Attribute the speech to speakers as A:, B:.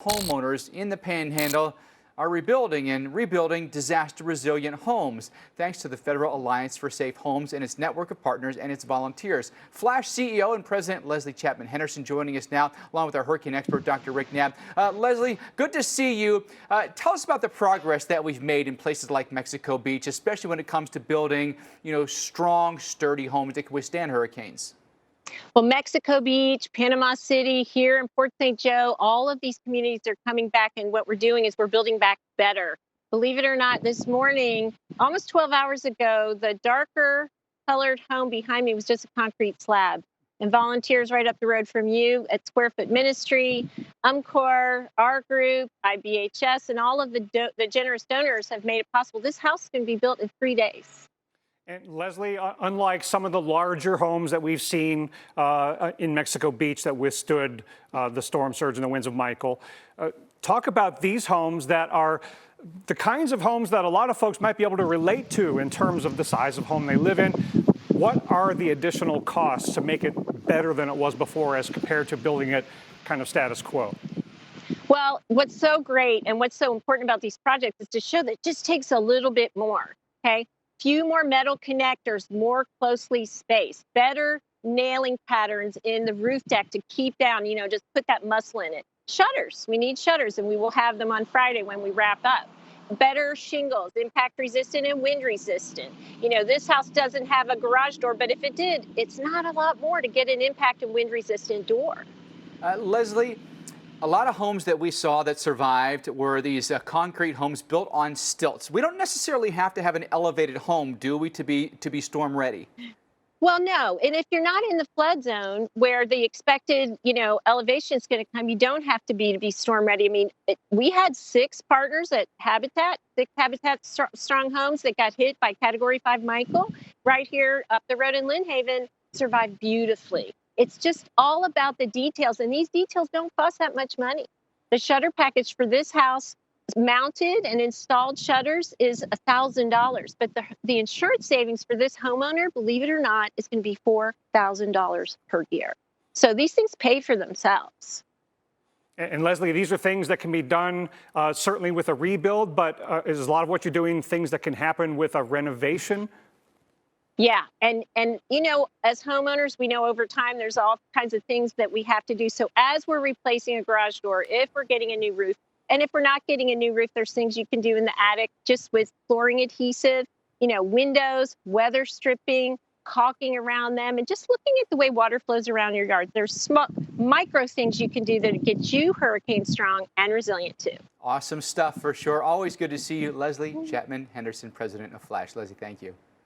A: Homeowners in the Panhandle are rebuilding disaster-resilient homes, thanks to the Federal Alliance for Safe Homes and its network of partners and its volunteers. Flash CEO and President Leslie Chapman-Henderson joining us now, along with our hurricane expert, Dr. Rick Knapp. Leslie, good to see you. Tell us about the progress that we've made in places like Mexico Beach, especially when it comes to building, strong, sturdy homes that can withstand hurricanes.
B: Well, Mexico Beach, Panama City, here in Port St. Joe, all of these communities are coming back, and what we're doing is we're building back better. Believe it or not, this morning, almost 12 hours ago, the darker colored home behind me was just a concrete slab. And volunteers right up the road from you at Square Foot Ministry, UMCOR, our group, IBHS, and all of the generous donors have made it possible. This house can be built in 3 days.
C: And Leslie, unlike some of the larger homes that we've seen in Mexico Beach that withstood the storm surge and the winds of Michael, talk about these homes that are the kinds of homes that a lot of folks might be able to relate to in terms of the size of home they live in. What are the additional costs to make it better than it was before as compared to building it kind of status quo?
B: Well, what's so great and what's so important about these projects is to show that it just takes a little bit more, okay? Few more metal connectors, more closely spaced, better nailing patterns in the roof deck to keep down, just put that muscle in it. Shutters, we need shutters, and we will have them on Friday when we wrap up. Better shingles, impact resistant and wind resistant. This house doesn't have a garage door, but if it did, it's not a lot more to get an impact and wind resistant door.
A: Leslie, a lot of homes that we saw that survived were these concrete homes built on stilts. We don't necessarily have to have an elevated home, do we, to be storm ready?
B: Well, no. And if you're not in the flood zone where the expected, elevation is going to come, you don't have to be storm ready. I mean, we had 6 partners at Habitat, 6 Habitat strong homes that got hit by Category 5 Michael right here up the road in Lynn Haven, survived beautifully. It's just all about the details, and these details don't cost that much money. The shutter package for this house, mounted and installed shutters, is $1,000, but the insurance savings for this homeowner, believe it or not, is going to be $4,000 per year. So these things pay for themselves.
C: And Leslie, these are things that can be done certainly with a rebuild, but is a lot of what you're doing things that can happen with a renovation?
B: Yeah. And as homeowners, we know over time there's all kinds of things that we have to do. So as we're replacing a garage door, if we're getting a new roof, and if we're not getting a new roof, there's things you can do in the attic just with flooring adhesive, windows, weather stripping, caulking around them, and just looking at the way water flows around your yard. There's small micro things you can do that get you hurricane strong and resilient too.
A: Awesome stuff for sure. Always good to see you, Leslie Chapman-Henderson, president of Flash. Leslie, thank you.